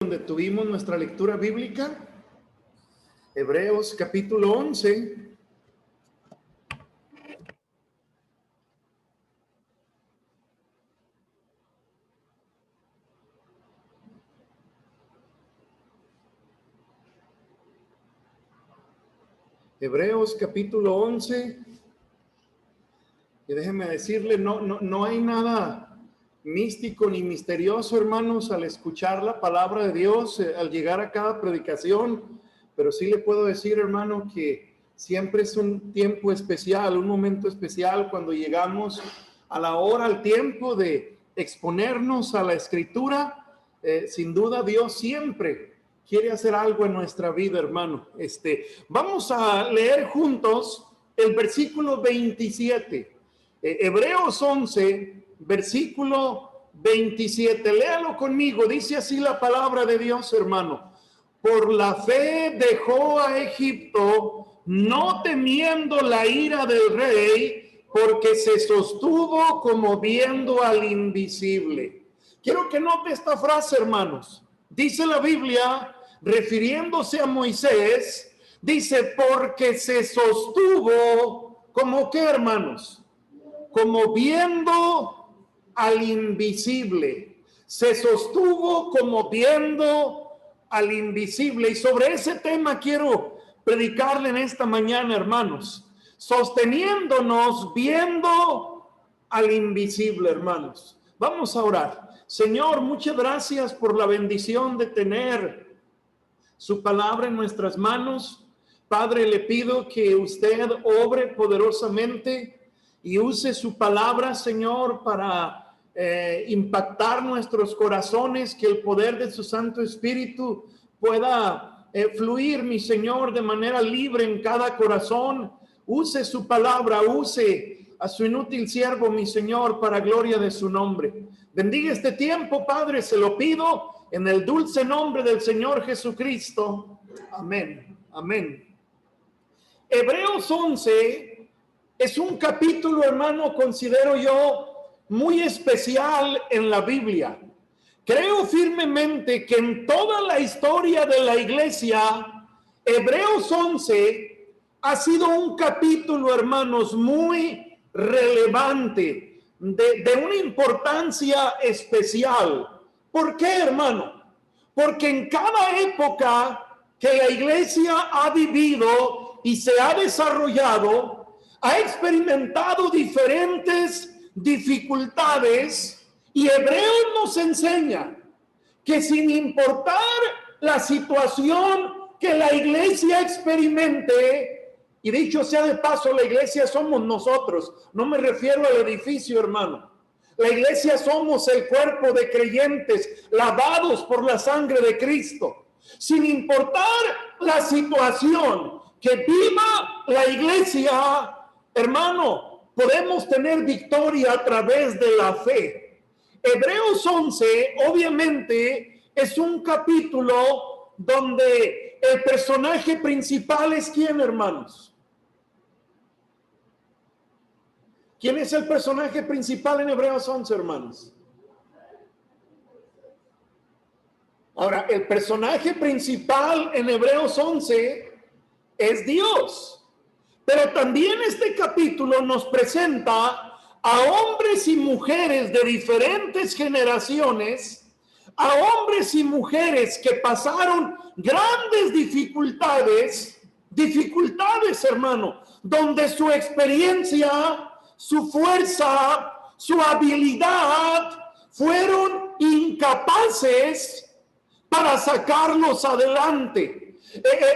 Donde tuvimos nuestra lectura bíblica, Hebreos capítulo 11. Hebreos capítulo 11. Y déjenme decirle, no hay nada místico ni misterioso, hermanos, al escuchar la palabra de Dios, al llegar a cada predicación, pero sí le puedo decir, hermano, que siempre es un tiempo especial, un momento especial cuando llegamos a la hora, al tiempo de exponernos a la Escritura. Sin duda, Dios siempre quiere hacer algo en nuestra vida, hermano. Vamos a leer juntos el versículo 27. Hebreos 11, versículo 27. Léalo conmigo. Dice así la palabra de Dios, hermano. Por la fe dejó a Egipto, no temiendo la ira del rey, porque se sostuvo como viendo al invisible. Quiero que note esta frase, hermanos. Dice la Biblia, refiriéndose a Moisés, dice, porque se sostuvo como ¿qué, hermanos? Como viendo al invisible. Se sostuvo como viendo al invisible. Y sobre ese tema quiero predicarle en esta mañana, hermanos. Sosteniéndonos viendo al invisible, hermanos. Vamos a orar. Señor, muchas gracias por la bendición de tener su palabra en nuestras manos. Padre, le pido que usted obre poderosamente y use su palabra, Señor, para impactar nuestros corazones, que el poder de su Santo Espíritu pueda fluir, mi Señor, de manera libre en cada corazón. Use su palabra, use a su inútil siervo, mi Señor, para gloria de su nombre. Bendiga este tiempo, Padre, se lo pido en el dulce nombre del Señor Jesucristo. Amén, amén. Hebreos 11 es un capítulo, hermano, considero yo, muy especial en la Biblia. Creo firmemente que en toda la historia de la iglesia, Hebreos 11 ha sido un capítulo, hermanos, muy relevante, de una importancia especial. ¿Por qué, hermano? Porque en cada época que la iglesia ha vivido y se ha desarrollado, ha experimentado diferentes dificultades, y Hebreos nos enseña que sin importar la situación que la iglesia experimente, y dicho sea de paso, la iglesia somos nosotros, no me refiero al edificio, hermano. La iglesia somos el cuerpo de creyentes lavados por la sangre de Cristo. Sin importar la situación que viva la iglesia, hermano, podemos tener victoria a través de la fe. Hebreos 11, obviamente, es un capítulo donde el personaje principal es ¿quién, hermanos? ¿Quién es el personaje principal en Hebreos 11, hermanos? Ahora, el personaje principal en Hebreos 11 es Dios. Pero también este capítulo nos presenta a hombres y mujeres de diferentes generaciones, a hombres y mujeres que pasaron grandes dificultades, hermano, donde su experiencia, su fuerza, su habilidad fueron incapaces para sacarlos adelante.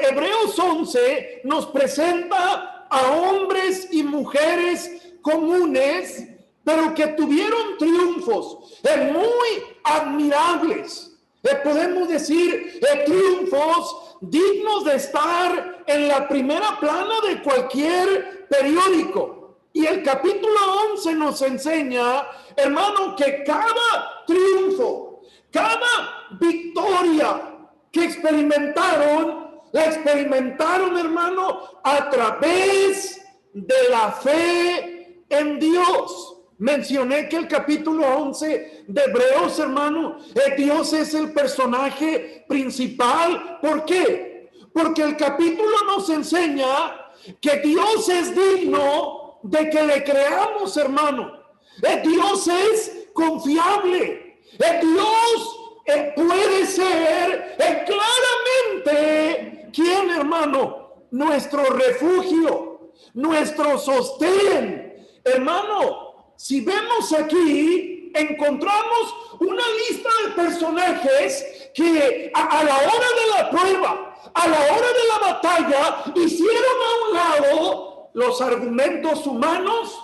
Hebreos 11 nos presenta a hombres y mujeres comunes, pero que tuvieron triunfos muy admirables. Podemos decir triunfos dignos de estar en la primera plana de cualquier periódico. Y el capítulo 11 nos enseña, hermano, que cada triunfo, cada victoria que experimentaron, la experimentaron, hermano, a través de la fe en Dios. Mencioné que el capítulo 11 de Hebreos, hermano, Dios es el personaje principal. ¿Por qué? Porque el capítulo nos enseña que Dios es digno de que le creamos, hermano. Dios es confiable. Dios puede ser claramente, ¿quién, hermano? Nuestro refugio, nuestro sostén. Hermano, si vemos aquí, encontramos una lista de personajes que a la hora de la prueba, a la hora de la batalla, hicieron a un lado los argumentos humanos,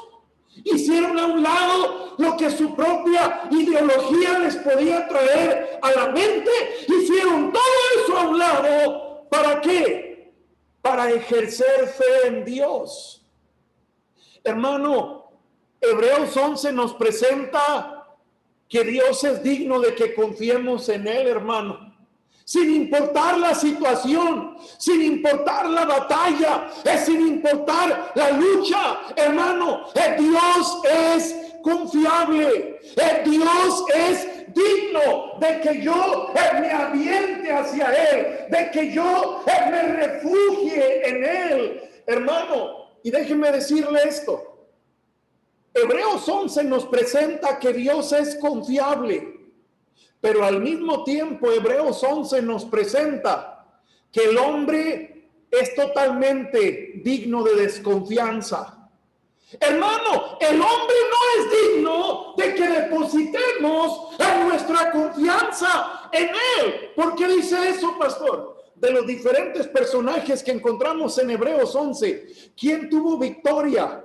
hicieron a un lado lo que su propia ideología les podía traer a la mente, hicieron todo eso a un lado. ¿Para qué? Para ejercer fe en Dios. Hermano, Hebreos 11 nos presenta que Dios es digno de que confiemos en Él, hermano. Sin importar la situación, sin importar la batalla, sin importar la lucha, hermano, Dios es confiable. Dios es digno de que yo me aviente hacia Él, de que yo me refugie en Él, hermano. Y déjeme decirle esto. Hebreos 11 nos presenta que Dios es confiable, pero al mismo tiempo Hebreos 11 nos presenta que el hombre es totalmente digno de desconfianza. Hermano, el hombre no es digno de que depositemos nuestra confianza en Él. ¿Por qué dice eso, pastor? De los diferentes personajes que encontramos en Hebreos 11, ¿quién tuvo victoria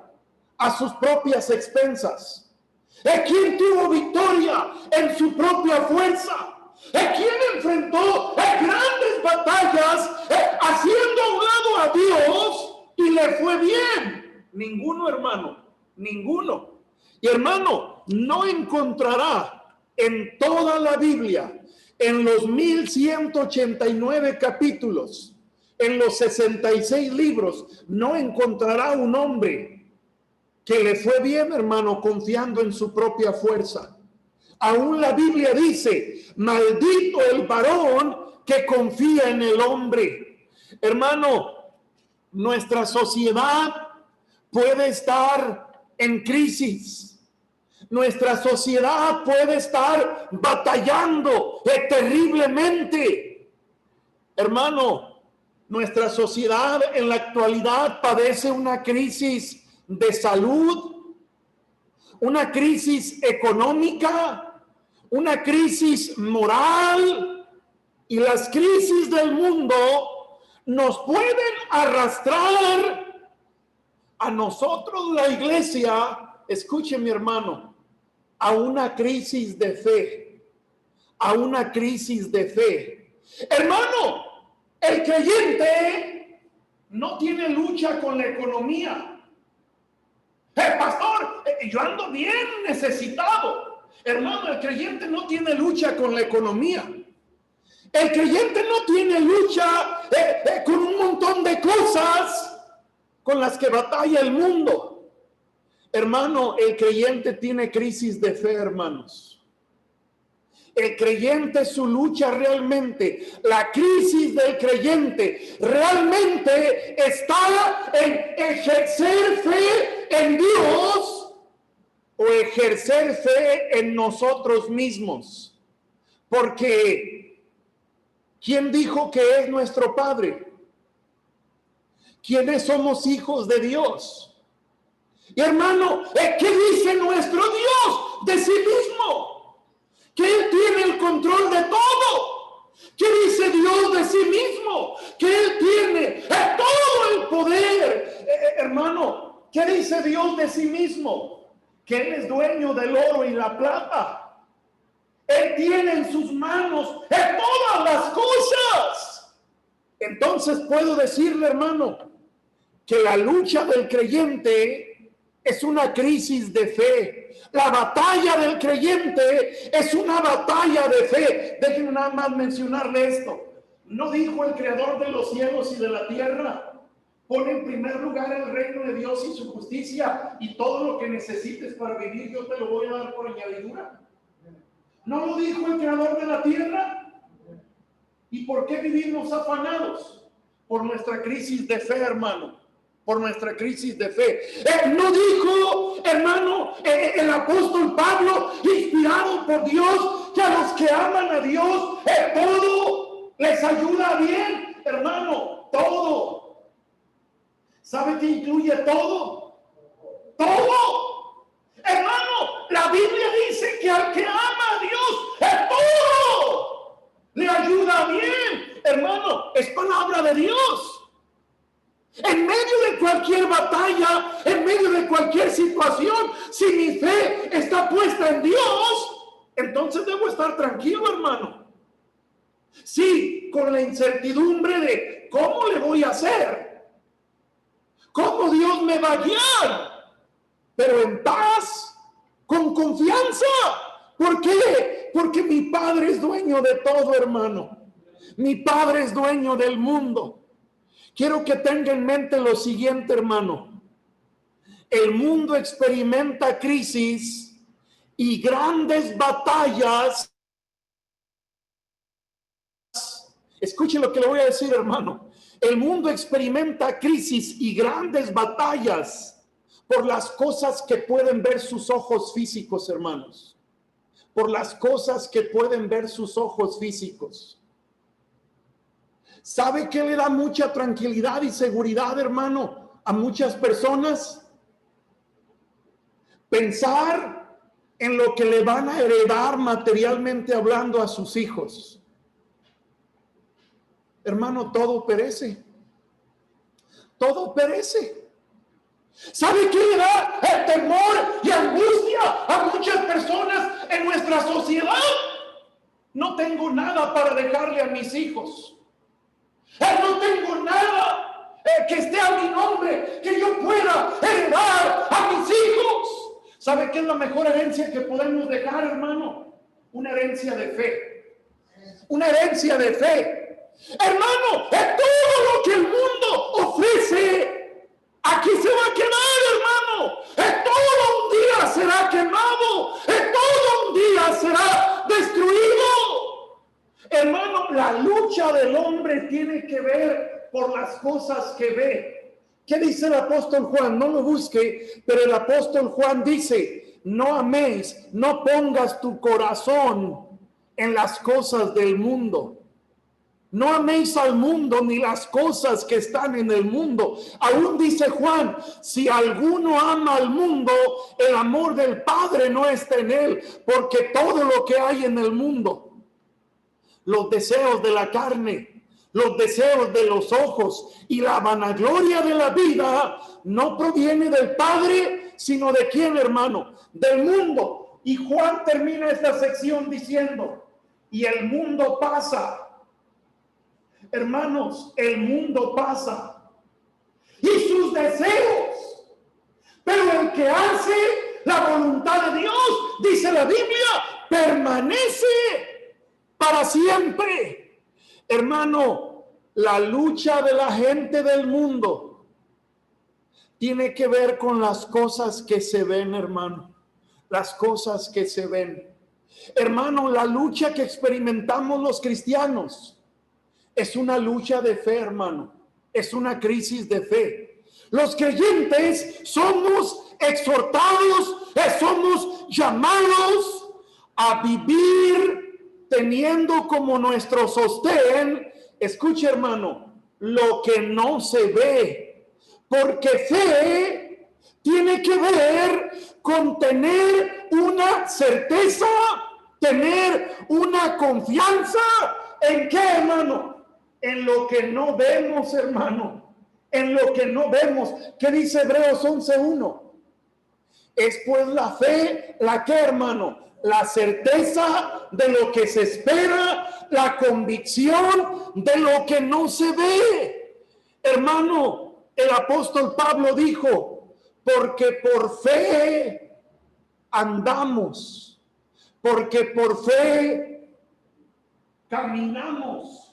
a sus propias expensas? ¿Quién tuvo victoria en su propia fuerza? ¿Quién enfrentó grandes batallas haciendo a un lado a Dios y le fue bien? Ninguno, hermano, ninguno. Y hermano, no encontrará en toda la Biblia, en los 1189 capítulos, en los 66 libros, no encontrará un hombre que le fue bien, hermano, confiando en su propia fuerza. Aún la Biblia dice, maldito el varón que confía en el hombre. Hermano, nuestra sociedad puede estar en crisis. Nuestra sociedad puede estar batallando terriblemente. Hermano, nuestra sociedad en la actualidad padece una crisis de salud, una crisis económica, una crisis moral, y las crisis del mundo nos pueden arrastrar a nosotros, la iglesia, escuche mi hermano, a una crisis de fe, a una crisis de fe. Hermano, el creyente no tiene lucha con la economía. Pastor, yo ando bien necesitado. Hermano, el creyente no tiene lucha con la economía. El creyente no tiene lucha con un montón de cosas con las que batalla el mundo. Hermano, el creyente tiene crisis de fe, hermanos. El creyente, su lucha realmente, la crisis del creyente realmente está en ejercer fe en Dios o ejercer fe en nosotros mismos. Porque ¿quién dijo que es nuestro Padre? ¿Quiénes somos hijos de Dios? Y hermano, ¿qué dice nuestro Dios de sí mismo? Que Él tiene el control de todo. ¿Qué dice Dios de sí mismo? Que Él tiene todo el poder. Hermano, ¿qué dice Dios de sí mismo? Que Él es dueño del oro y la plata. Él tiene en sus manos todas las cosas. Entonces puedo decirle, hermano, que la lucha del creyente es una crisis de fe. La batalla del creyente es una batalla de fe. Déjenme nada más mencionarle esto. ¿No dijo el creador de los cielos y de la tierra? Pon en primer lugar el reino de Dios y su justicia, y todo lo que necesites para vivir yo te lo voy a dar por añadidura. ¿No lo dijo el creador de la tierra? ¿Y por qué vivimos afanados? Por nuestra crisis de fe, hermano. Por nuestra crisis de fe. No dijo, hermano, el apóstol Pablo, inspirado por Dios, que a los que aman a Dios, todo les ayuda bien, hermano, todo. ¿Sabe qué incluye todo? Todo. Hermano, la Biblia dice que al que ama a Dios, todo le ayuda bien. Hermano, es palabra de Dios. En medio de cualquier batalla, en medio de cualquier situación, si mi fe está puesta en Dios, entonces debo estar tranquilo, hermano. Sí, con la incertidumbre de cómo le voy a hacer, cómo Dios me va a guiar, pero en paz, con confianza. ¿Por qué? Porque mi Padre es dueño de todo, hermano. Mi Padre es dueño del mundo. Quiero que tenga en mente lo siguiente, hermano. El mundo experimenta crisis y grandes batallas. Escuche lo que le voy a decir, hermano. El mundo experimenta crisis y grandes batallas por las cosas que pueden ver sus ojos físicos, hermanos. Por las cosas que pueden ver sus ojos físicos. ¿Sabe qué le da mucha tranquilidad y seguridad, hermano, a muchas personas? Pensar en lo que le van a heredar materialmente hablando a sus hijos. Hermano, todo perece. Todo perece. ¿Sabe qué le da el temor y angustia a muchas personas en nuestra sociedad? No tengo nada para dejarle a mis hijos. No tengo nada que esté a mi nombre, que yo pueda heredar a mis hijos. ¿Sabe qué es la mejor herencia que podemos dejar, hermano? Una herencia de fe. Una herencia de fe. Hermano, todo lo que el mundo ofrece, aquí se va a quedar, hermano. Todo un día será quemado. Todo un día será destruido. Hermano, la lucha del hombre tiene que ver por las cosas que ve. ¿Qué dice el apóstol Juan? No lo busque, pero el apóstol Juan dice, no améis, no pongas tu corazón en las cosas del mundo. No améis al mundo ni las cosas que están en el mundo. Aún dice Juan, si alguno ama al mundo, el amor del Padre no está en él, porque todo lo que hay en el mundo, los deseos de la carne, los deseos de los ojos y la vanagloria de la vida no proviene del Padre, sino de quién, hermano, del mundo. Y Juan termina esta sección diciendo, y el mundo pasa. Hermanos, el mundo pasa y sus deseos, pero el que hace la voluntad de Dios, dice la Biblia, permanece para siempre. Hermano, la lucha de la gente del mundo tiene que ver con las cosas que se ven, hermano. Las cosas que se ven. Hermano, la lucha que experimentamos los cristianos es una lucha de fe, hermano. Es una crisis de fe. Los creyentes somos exhortados, somos llamados a vivir teniendo como nuestro sostén, escuche, hermano, lo que no se ve, porque fe tiene que ver con tener una certeza, tener una confianza. ¿En qué, hermano? En lo que no vemos, hermano, en lo que no vemos. ¿Qué dice Hebreos 11:1? Es pues la fe, ¿la qué, hermano? La certeza de lo que se espera, la convicción de lo que no se ve. Hermano, el apóstol Pablo dijo, porque por fe andamos, porque por fe caminamos,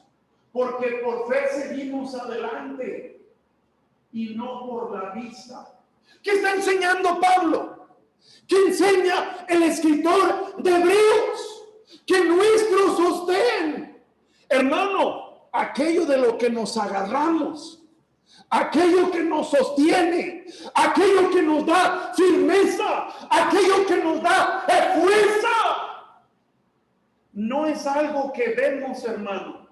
porque por fe seguimos adelante. y no por la vista. ¿Qué está enseñando Pablo? ¿Qué enseña el escritor de Hebreos? Que nuestro sostén, hermano, aquello de lo que nos agarramos, aquello que nos sostiene, aquello que nos da firmeza, aquello que nos da fuerza, no es algo que vemos, hermano,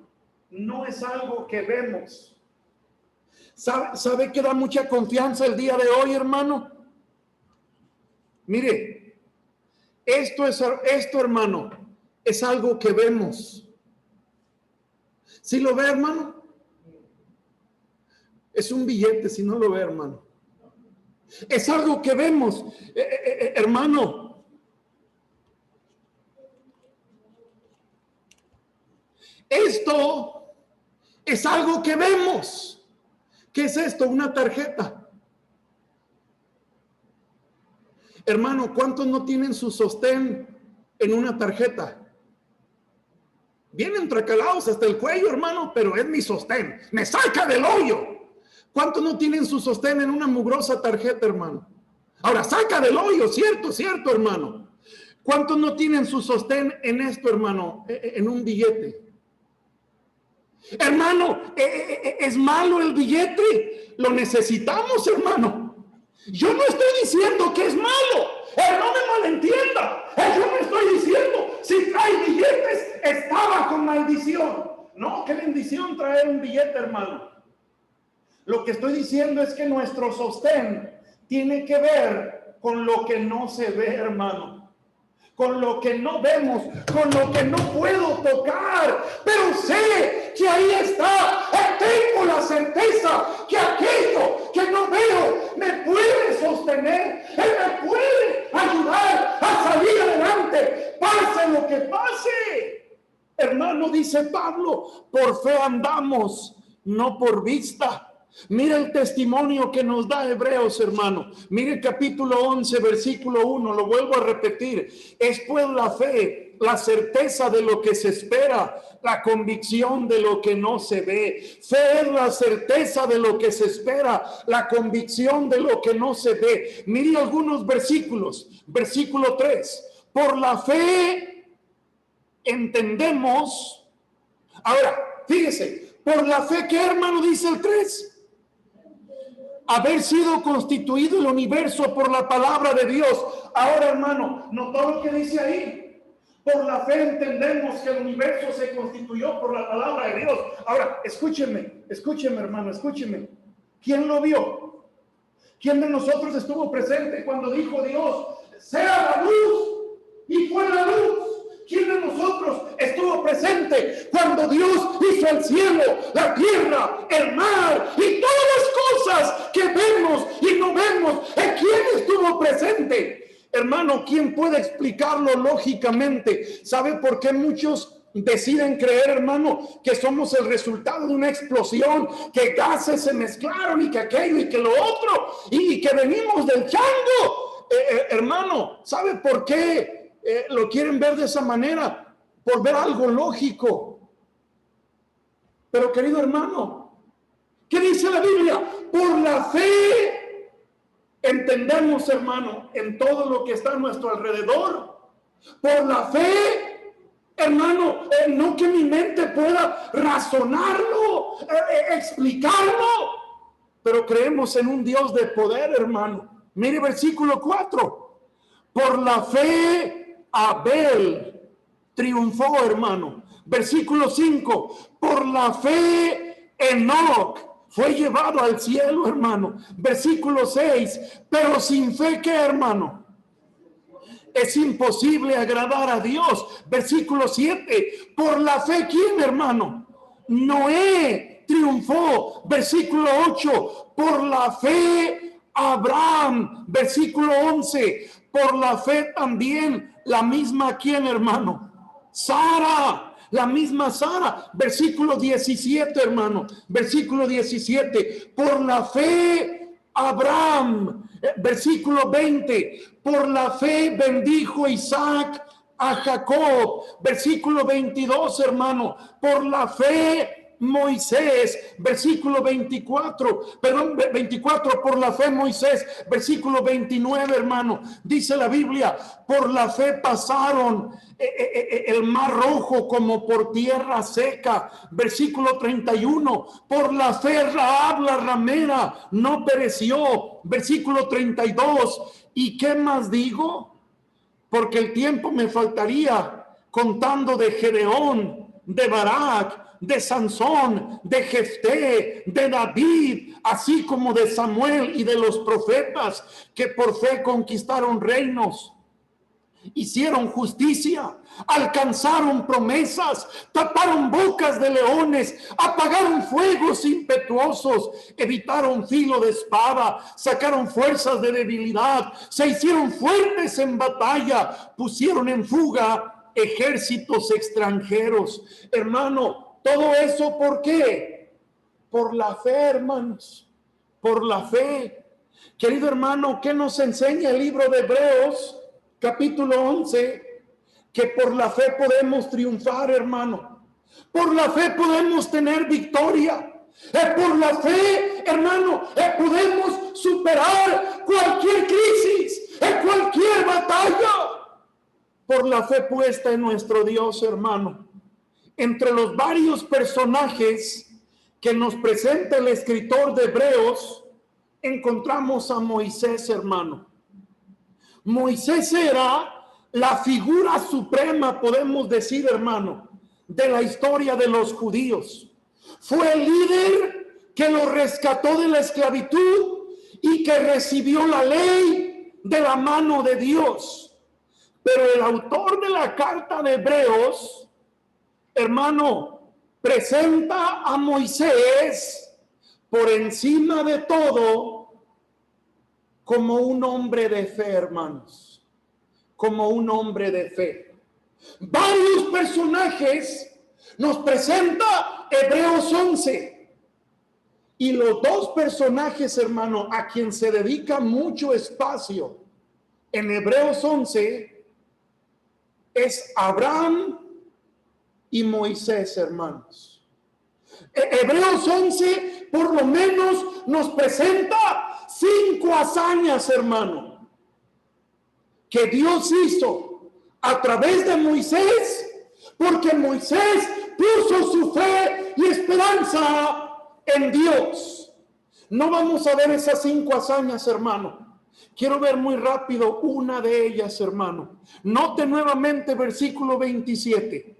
no es algo que vemos. ¿Sabe que da mucha confianza el día de hoy, hermano? Mire, esto, hermano, es algo que vemos. ¿Sí lo ve, hermano? Es un billete, si no lo ve, hermano. Es algo que vemos, hermano. Esto es algo que vemos. ¿Qué es esto? Una tarjeta. Hermano, ¿cuántos no tienen su sostén en una tarjeta? Vienen tracalados hasta el cuello, hermano, pero es mi sostén. Me saca del hoyo. ¿Cuántos no tienen su sostén en una mugrosa tarjeta, hermano? Ahora, saca del hoyo, cierto, hermano. ¿Cuántos no tienen su sostén en esto, hermano? En un billete. Hermano, ¿es malo el billete? Lo necesitamos, hermano. Yo no estoy diciendo que es malo. No me malentienda. Yo no estoy diciendo, si trae billetes, está bajo maldición. No, ¿qué bendición traer un billete, hermano? Lo que estoy diciendo es que nuestro sostén tiene que ver con lo que no se ve, hermano. Con lo que no vemos, con lo que no puedo tocar, pero sé que ahí está. Tengo la certeza que aquello que no veo me puede sostener, Él me puede ayudar a salir adelante, pase lo que pase. Hermano, dice Pablo, por fe andamos, no por vista. Mira el testimonio que nos da Hebreos, hermano. Mire el capítulo 11, versículo 1, lo vuelvo a repetir. Es pues la fe, la certeza de lo que se espera, la convicción de lo que no se ve. Fe es la certeza de lo que se espera, la convicción de lo que no se ve. Mire algunos versículos. Versículo 3. Por la fe entendemos. Ahora, fíjese, por la fe, ¿qué, hermano, dice el 3? Haber sido constituido el universo por la palabra de Dios. Ahora, hermano, ¿notó lo que dice ahí? Por la fe entendemos que el universo se constituyó por la palabra de Dios. Ahora, escúcheme, hermano, escúcheme. ¿Quién lo vio? ¿Quién de nosotros estuvo presente cuando dijo Dios, sea la luz, y fue la luz? ¿Quién de nosotros estuvo presente cuando Dios hizo el cielo, la tierra, el mar y todas las cosas que vemos y no vemos? ¿Quién estuvo presente? Hermano, ¿quién puede explicarlo lógicamente? ¿Sabe por qué muchos deciden creer, hermano, que somos el resultado de una explosión, que gases se mezclaron y que aquello y que lo otro y que venimos del chango? Hermano, ¿sabe por qué lo quieren ver de esa manera? Por ver algo lógico. Pero, querido hermano, ¿qué dice la Biblia? Por la fe entendemos, hermano, en todo lo que está a nuestro alrededor. Por la fe, hermano, no que mi mente pueda razonarlo, explicarlo, pero creemos en un Dios de poder, hermano. Mire versículo 4. Por la fe Abel triunfó, hermano. Versículo 5. Por la fe Enoc fue llevado al cielo, hermano. Versículo 6. Pero sin fe, ¿qué, hermano? Es imposible agradar a Dios. Versículo 7. Por la fe, ¿quién, hermano? Noé triunfó. Versículo 8. Por la fe Abraham. Versículo 11. Por la fe también la misma, ¿quién, hermano? Sara. La misma Sara. Versículo 17, hermano. Versículo 17. Por la fe Abraham. Versículo 20. Por la fe bendijo Isaac a Jacob. Versículo 22, hermano. Por la fe Moisés, versículo 24, por la fe Moisés, versículo 29, hermano, dice la Biblia, por la fe pasaron el mar rojo como por tierra seca. Versículo 31, por la fe Rahab la ramera no pereció. Versículo 32, ¿y qué más digo? Porque el tiempo me faltaría contando de Gedeón, de Barak, de Sansón, de Jefté, de David, así como de Samuel y de los profetas que por fe conquistaron reinos, hicieron justicia, alcanzaron promesas, taparon bocas de leones, apagaron fuegos impetuosos, evitaron filo de espada, sacaron fuerzas de debilidad, se hicieron fuertes en batalla, pusieron en fuga ejércitos extranjeros. Hermano, todo eso, ¿por qué? Por la fe, hermanos, por la fe. Querido hermano, ¿qué nos enseña el libro de Hebreos, capítulo 11? Que por la fe podemos triunfar, hermano. Por la fe podemos tener victoria. Por la fe, hermano, podemos superar cualquier crisis, cualquier batalla. Por la fe puesta en nuestro Dios, hermano. Entre los varios personajes que nos presenta el escritor de Hebreos, encontramos a Moisés, hermano. Moisés era la figura suprema, podemos decir, hermano, de la historia de los judíos. Fue el líder que lo rescató de la esclavitud y que recibió la ley de la mano de Dios. Pero el autor de la carta de Hebreos, hermano, presenta a Moisés por encima de todo como un hombre de fe, hermanos, como un hombre de fe. Varios personajes nos presenta Hebreos 11, y los dos personajes, hermano, a quien se dedica mucho espacio en Hebreos 11 es Abraham y Moisés, hermanos. Hebreos 11 por lo menos nos presenta 5 hazañas, hermano, que Dios hizo a través de Moisés, porque Moisés puso su fe y esperanza en Dios. No vamos a ver esas 5 hazañas, hermano. Quiero ver muy rápido una de ellas, hermano. Note nuevamente versículo 27.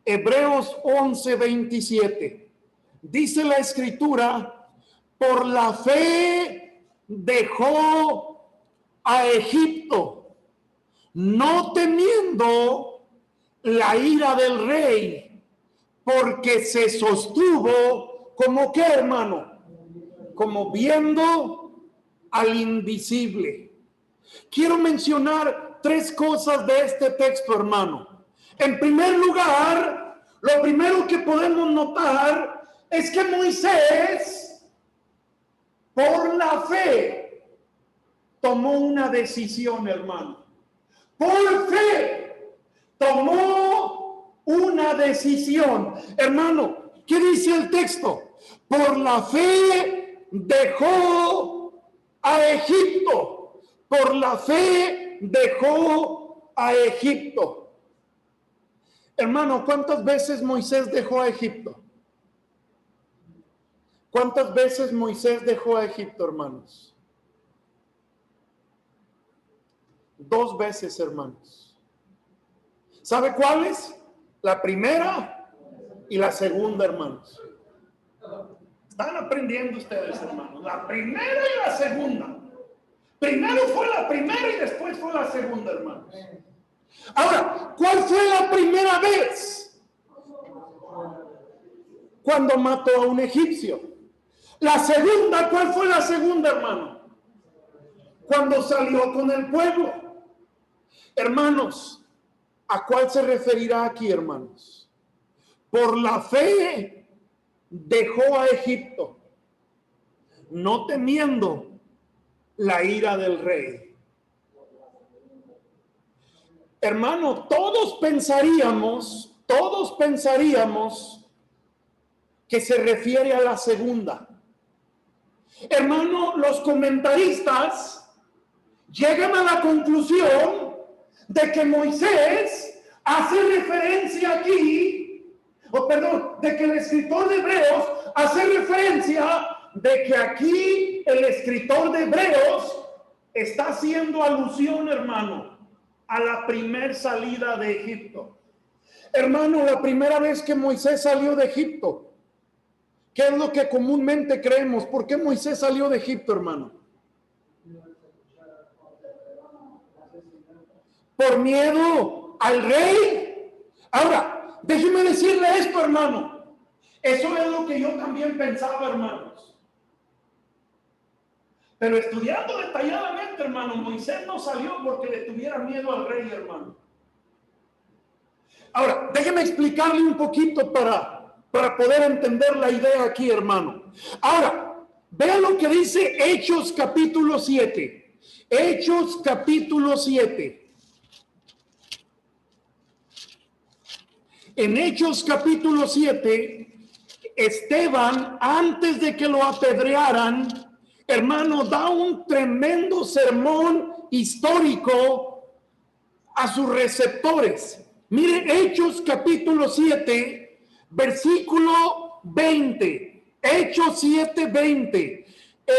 Hebreos 11, 27. Dice la escritura, por la fe dejó a Egipto, no temiendo la ira del rey, porque se sostuvo como ¿qué, hermano? Como viendo al invisible. Quiero mencionar 3 cosas de este texto, hermano. En primer lugar, lo primero que podemos notar es que Moisés, por la fe, tomó una decisión, hermano. Por fe, tomó una decisión. Hermano, ¿qué dice el texto? Por la fe dejó a Egipto. Por la fe dejó a Egipto. Hermano, ¿cuántas veces Moisés dejó a Egipto? ¿Cuántas veces Moisés dejó a Egipto, hermanos? 2 veces, hermanos. ¿Sabe cuáles? La primera y la segunda, hermanos. Están aprendiendo ustedes, hermanos. La primera y la segunda. Primero fue la primera y después fue la segunda, hermanos. Ahora, ¿cuál fue la primera vez? Cuando mató a un egipcio. La segunda, ¿cuál fue la segunda, hermano? Cuando salió con el pueblo. Hermanos, ¿a cuál se referirá aquí, hermanos? Por la fe dejó a Egipto, no temiendo la ira del rey. Hermano, todos pensaríamos que se refiere a la segunda. Hermano, los comentaristas llegan a la conclusión de que Moisés hace referencia aquí, de que el escritor de Hebreos hace referencia de que aquí el escritor de Hebreos está haciendo alusión, hermano, a la primer salida de Egipto. Hermano, la primera vez que Moisés salió de Egipto, ¿qué es lo que comúnmente creemos? ¿Por qué Moisés salió de Egipto, hermano? Por miedo al rey. Ahora, déjeme decirle esto, hermano. Eso es lo que yo también pensaba, hermanos. Pero estudiando detalladamente, hermano, Moisés no salió porque le tuviera miedo al rey, hermano. Ahora, déjeme explicarle un poquito para poder entender la idea aquí, hermano. Ahora, vea lo que dice Hechos capítulo 7. Hechos capítulo 7. En Hechos capítulo 7, Esteban, antes de que lo apedrearan, hermano, da un tremendo sermón histórico a sus receptores. Mire, Hechos capítulo 7, versículo 20. Hechos 7, 20.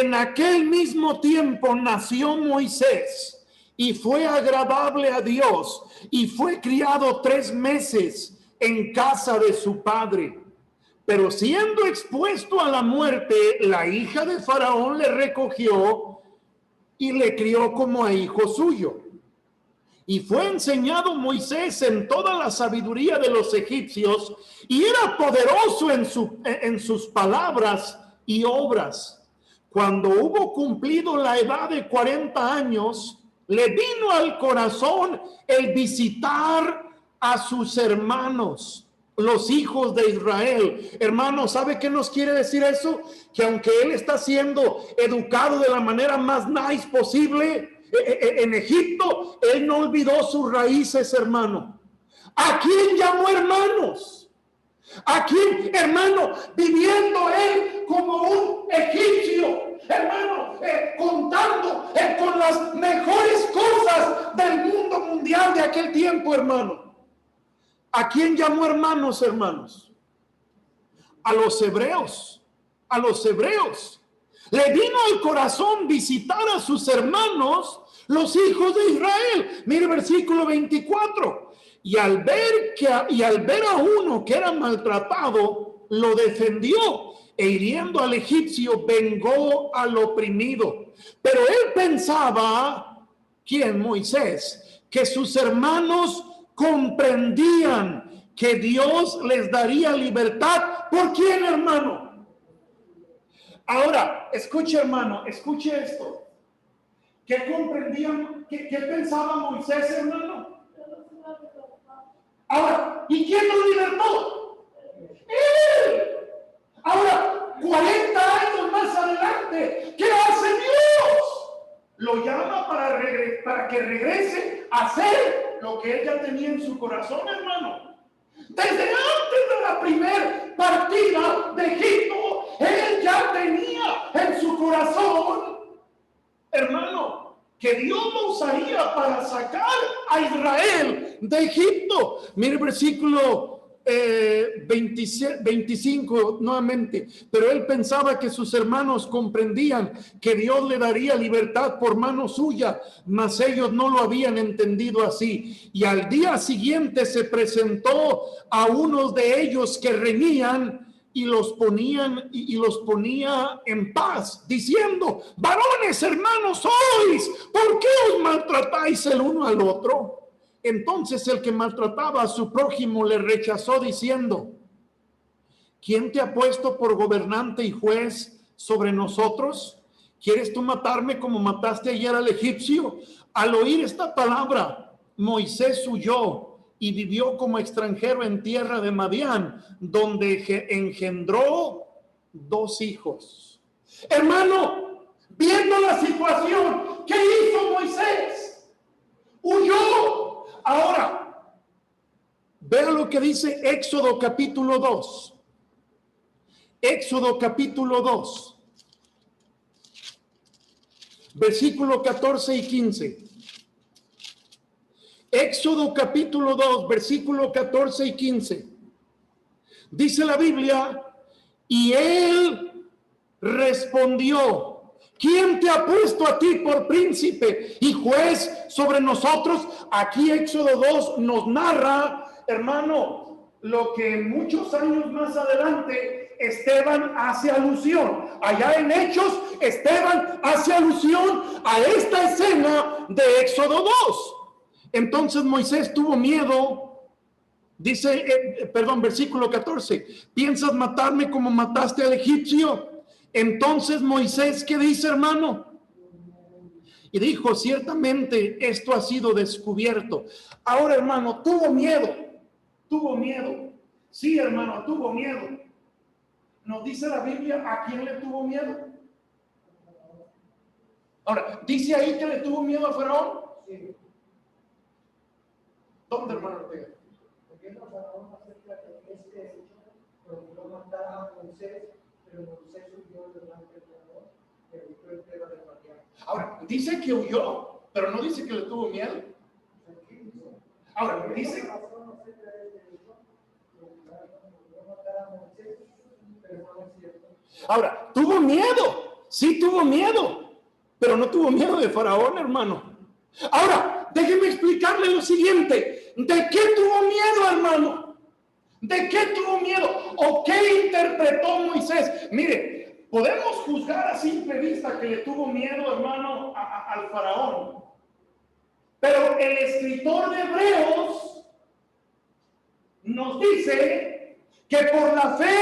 En aquel mismo tiempo nació Moisés y fue agradable a Dios y fue criado 3 meses en casa de su padre. Pero siendo expuesto a la muerte, la hija de Faraón le recogió y le crió como a hijo suyo. Y fue enseñado Moisés en toda la sabiduría de los egipcios y era poderoso en sus palabras y obras. Cuando hubo cumplido la edad de 40 años, le vino al corazón el visitar a sus hermanos, los hijos de Israel. Hermano, ¿sabe qué nos quiere decir eso? Que aunque él está siendo educado de la manera más nice posible en Egipto, él no olvidó sus raíces, hermano. ¿A quién llamó hermanos? ¿A quién, hermano? Viviendo él como un egipcio, hermano, contando con las mejores cosas del mundo mundial de aquel tiempo, hermano. ¿A quién llamó hermanos, hermanos? A los hebreos, a los hebreos. Le vino al corazón visitar a sus hermanos, los hijos de Israel. Mire versículo 24. Y al ver a uno que era maltratado, lo defendió e hiriendo al egipcio vengó al oprimido. Pero él pensaba, ¿quién? Moisés, que sus hermanos comprendían que Dios les daría libertad. ¿Por quién, hermano? Ahora, escuche, hermano, escuche esto. ¿Qué comprendían? ¿Qué pensaba Moisés, hermano? Ahora, ¿y quién lo libertó? Él. Ahora, 40 años más adelante, ¿qué hace Dios? Lo llama para que regrese a hacer lo que él ya tenía en su corazón, hermano. Desde antes de la primera partida de Egipto, él ya tenía en su corazón, hermano, que Dios lo usaría para sacar a Israel de Egipto. Mire el versículo 25 nuevamente. Pero él pensaba que sus hermanos comprendían que Dios le daría libertad por mano suya, mas ellos no lo habían entendido así. Y al día siguiente se presentó a unos de ellos que reñían y los ponía en paz, diciendo: varones, hermanos sois, ¿por qué os maltratáis el uno al otro? Entonces el que maltrataba a su prójimo le rechazó diciendo: ¿quién te ha puesto por gobernante y juez sobre nosotros? ¿Quieres tú matarme como mataste ayer al egipcio? Al oír esta palabra, Moisés huyó y vivió como extranjero en tierra de Madián, donde engendró 2 hijos. Hermano, viendo la situación, ¿qué hizo Moisés? Huyó. Ahora, vea lo que dice Éxodo capítulo 2. Éxodo capítulo 2, versículo 14 y 15. Éxodo capítulo 2, versículo 14 y 15. Dice la Biblia, y él respondió, ¿quién te ha puesto a ti por príncipe y juez sobre nosotros? Aquí Éxodo 2 nos narra, hermano, lo que muchos años más adelante Esteban hace alusión. Allá en Hechos, Esteban hace alusión a esta escena de Éxodo 2. Entonces Moisés tuvo miedo. Dice, versículo 14, ¿piensas matarme como mataste al egipcio? Entonces Moisés, ¿qué dice, hermano? Y dijo, ciertamente esto ha sido descubierto. Ahora, hermano, tuvo miedo. Sí, hermano, tuvo miedo. Nos dice la Biblia, ¿a quién le tuvo miedo? Ahora, ¿dice ahí que le tuvo miedo a Faraón? Sí. ¿Dónde, hermano Ortega? Ahora, dice que huyó, pero no dice que le tuvo miedo. Ahora, dice... Ahora, tuvo miedo, sí tuvo miedo, pero no tuvo miedo de Faraón, hermano. Ahora, déjeme explicarle lo siguiente. ¿De qué tuvo miedo, hermano? ¿De qué tuvo miedo? ¿O qué interpretó Moisés? Mire, podemos juzgar a simple vista que le tuvo miedo, hermano, al Faraón. Pero el escritor de Hebreos nos dice que por la fe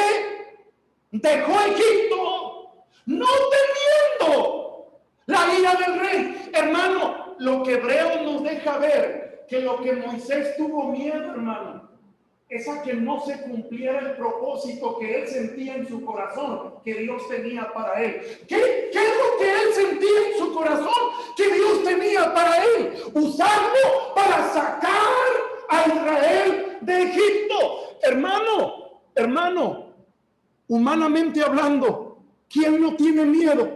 dejó Egipto, no temiendo la ira del rey. Hermano, lo que Hebreos nos deja ver, que lo que Moisés tuvo miedo, hermano, es a que no se cumpliera el propósito que él sentía en su corazón, que Dios tenía para él. ¿Qué es lo que él sentía en su corazón que Dios tenía para él? Usarlo para sacar a Israel de Egipto. Hermano, humanamente hablando, ¿quién no tiene miedo?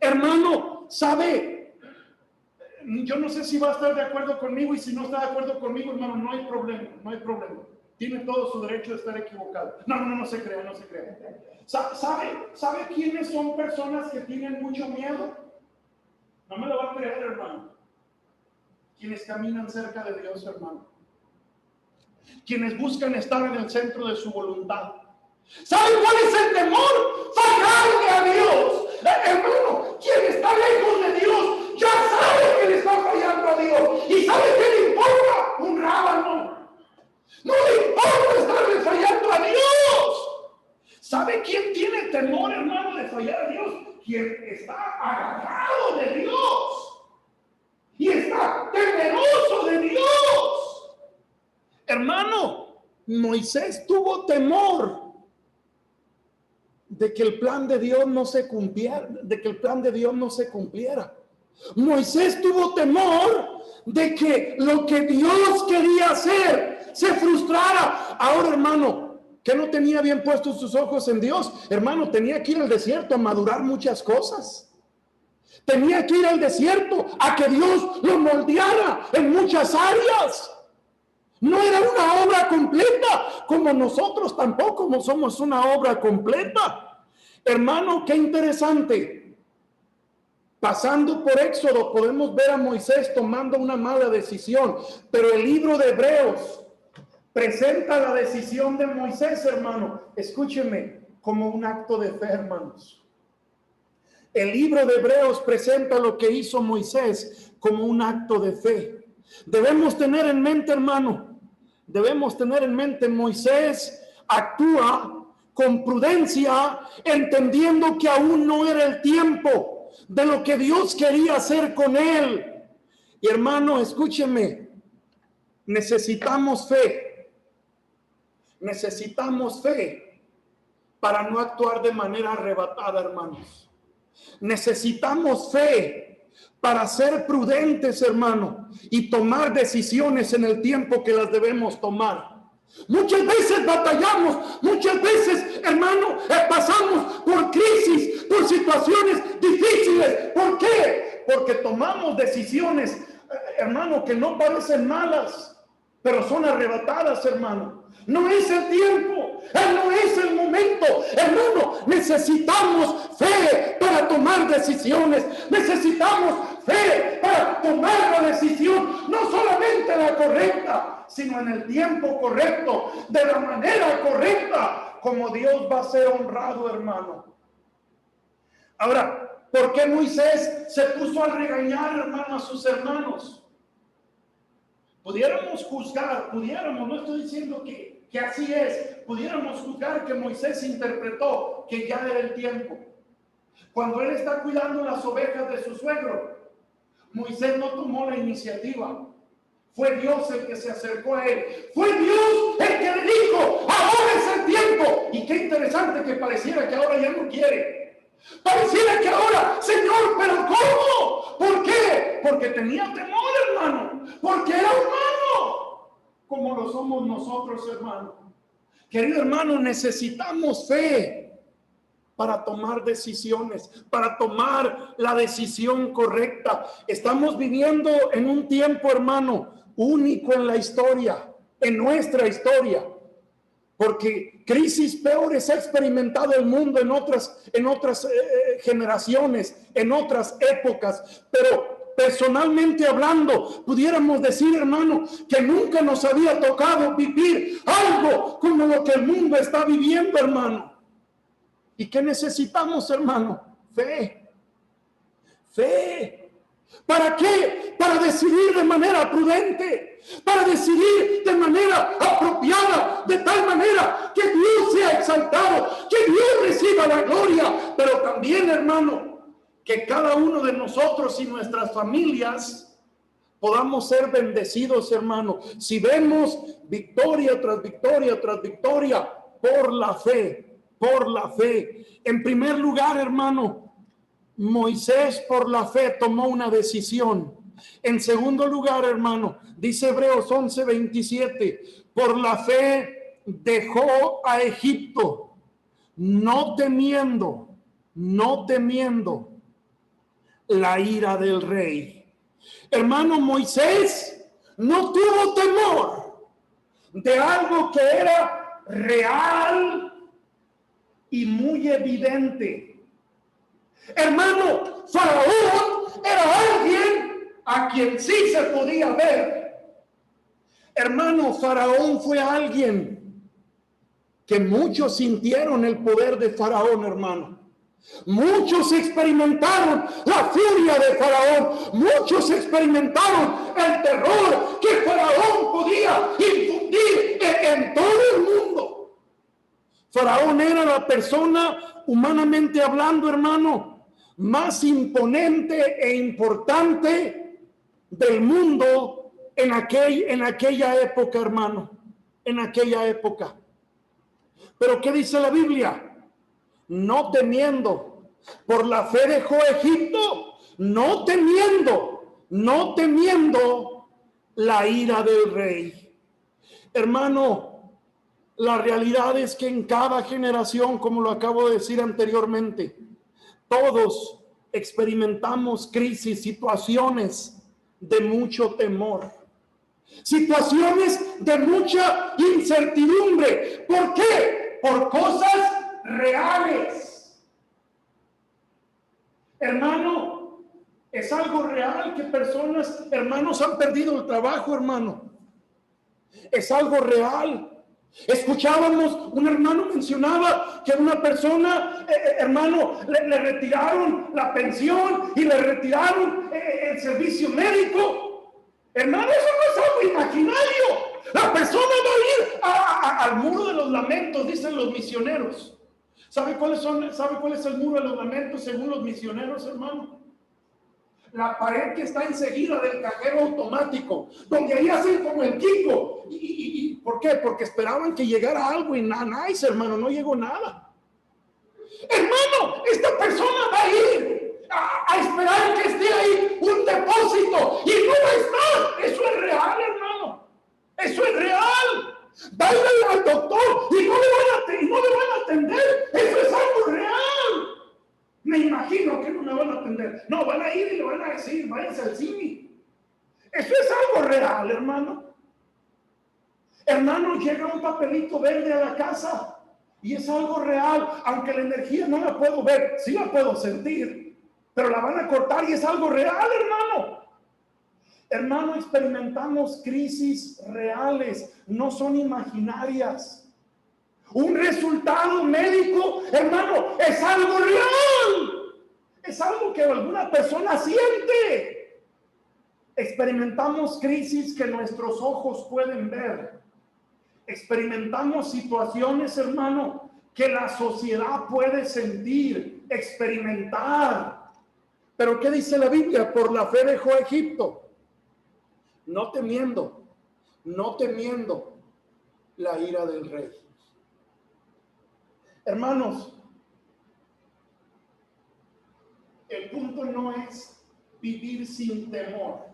Hermano, ¿sabe? Yo no sé si va a estar de acuerdo conmigo, y si no está de acuerdo conmigo, hermano, no hay problema. Tiene todo su derecho de estar equivocado. No se crea. ¿Sabe quiénes son personas que tienen mucho miedo? No me lo va a creer, hermano. Quienes caminan cerca de Dios, hermano. Quienes buscan estar en el centro de su voluntad. ¿Saben cuál es el temor? Fallarle a Dios. Hermano, quien está lejos de Dios ya sabe que le está fallando a Dios. ¿Y sabe qué le importa? Un rábano. No le importa estarle fallando a Dios. ¿Sabe quién tiene temor, hermano, de fallar a Dios? Quien está agarrado de Dios y está temeroso de Dios. Hermano, Moisés tuvo temor de que el plan de Dios no se cumpliera, Moisés tuvo temor de que lo que Dios quería hacer se frustrara. Ahora, hermano, que no tenía bien puestos sus ojos en Dios, hermano, tenía que ir al desierto a madurar muchas cosas. Tenía que ir al desierto a que Dios lo moldeara en muchas áreas. No era una obra completa, como nosotros tampoco no somos una obra completa. Hermano, qué interesante. Pasando por Éxodo podemos ver a Moisés tomando una mala decisión, pero el libro de Hebreos presenta la decisión de Moisés, hermano, escúcheme, como un acto de fe, hermanos. El libro de Hebreos presenta lo que hizo Moisés como un acto de fe. Debemos tener en mente, hermano, Moisés actúa con prudencia, entendiendo que aún no era el tiempo de lo que Dios quería hacer con él. Y hermano, escúcheme, necesitamos fe para no actuar de manera arrebatada, hermanos. Necesitamos fe para ser prudentes, hermano, y tomar decisiones en el tiempo que las debemos tomar. Muchas veces batallamos, muchas veces hermano, pasamos por crisis, por situaciones difíciles. ¿Por qué? Porque tomamos decisiones, hermano, que no parecen malas, pero son arrebatadas, hermano. No es el tiempo, no es el momento, hermano. Necesitamos fe para tomar decisiones. Necesitamos fe para tomar la decisión, no solamente la correcta, sino en el tiempo correcto, de la manera correcta, como Dios va a ser honrado, hermano. Ahora, ¿por qué Moisés se puso a regañar, hermano, a sus hermanos? Pudiéramos juzgar, no estoy diciendo que así es, pudiéramos juzgar que Moisés interpretó que ya era el tiempo. Cuando él está cuidando las ovejas de su suegro, Moisés no tomó la iniciativa. Fue Dios el que se acercó a él. Fue Dios el que le dijo, ahora es el tiempo. Y qué interesante que pareciera que ahora ya no quiere. Pareciera que ahora, Señor, pero ¿cómo? ¿Por qué? Porque tenía temor, hermano. Porque era humano, como lo somos nosotros, hermano. Querido hermano, necesitamos fe para tomar decisiones, para tomar la decisión correcta. Estamos viviendo en un tiempo, hermano, único en la historia, en nuestra historia. Porque crisis peores ha experimentado el mundo en otras generaciones, en otras épocas. Pero personalmente hablando, pudiéramos decir, hermano, que nunca nos había tocado vivir algo como lo que el mundo está viviendo, hermano. ¿Y qué necesitamos, hermano? Fe. Fe. ¿Para qué? Para decidir de manera prudente, para decidir de manera apropiada, de tal manera que Dios sea exaltado, que Dios reciba la gloria, pero también, hermano, que cada uno de nosotros y nuestras familias podamos ser bendecidos, hermano, si vemos victoria tras victoria tras victoria por la fe, por la fe. En primer lugar, hermano, Moisés por la fe tomó una decisión. En segundo lugar, hermano, dice Hebreos 11:27, por la fe dejó a Egipto, no temiendo la ira del rey. Hermano, Moisés no tuvo temor de algo que era real y muy evidente. Hermano, Faraón era alguien a quien sí se podía ver. Hermano, Faraón fue alguien que muchos sintieron el poder de Faraón, hermano. Muchos experimentaron la furia de Faraón. Muchos experimentaron el terror que Faraón podía infundir en todo el mundo. Faraón era la persona, humanamente hablando, hermano, más imponente e importante del mundo en aquella época, hermano, en aquella época. Pero ¿qué dice la Biblia? No temiendo, por la fe dejó Egipto, no temiendo la ira del rey. Hermano, la realidad es que en cada generación, como lo acabo de decir anteriormente, todos experimentamos crisis, situaciones de mucho temor, situaciones de mucha incertidumbre. ¿Por qué? Por cosas reales. Hermano, es algo real que personas, hermanos, han perdido el trabajo, hermano. Es algo real. Escuchábamos, un hermano mencionaba que a una persona, hermano, le retiraron la pensión y le retiraron el servicio médico. Hermano, eso no es algo imaginario. La persona va a ir al muro de los lamentos, dicen los misioneros. ¿Sabe cuál es el muro de los lamentos según los misioneros, hermano? La pared que está enseguida del cajero automático, donde ahí hacen como el Kiko. ¿Y por qué? Porque esperaban que llegara algo y nada, hermano, no llegó nada. Hermano, esta persona va a ir a esperar que esté ahí un depósito y no va a estar. Eso es real, hermano. Eso es real. Dale al doctor y no le van a atender a ir y le van a decir, váyanse al cine. Eso es algo real, hermano. Hermano, llega un papelito verde a la casa y es algo real, aunque la energía no la puedo ver, sí la puedo sentir, pero la van a cortar y es algo real, hermano. Hermano, experimentamos crisis reales, no son imaginarias. Un resultado médico, hermano, es algo real. Es algo que alguna persona siente. Experimentamos crisis que nuestros ojos pueden ver. Experimentamos situaciones, hermano, que la sociedad puede sentir, experimentar. Pero ¿qué dice la Biblia? Por la fe dejó Egipto, no temiendo la ira del rey. Hermanos, el punto no es vivir sin temor,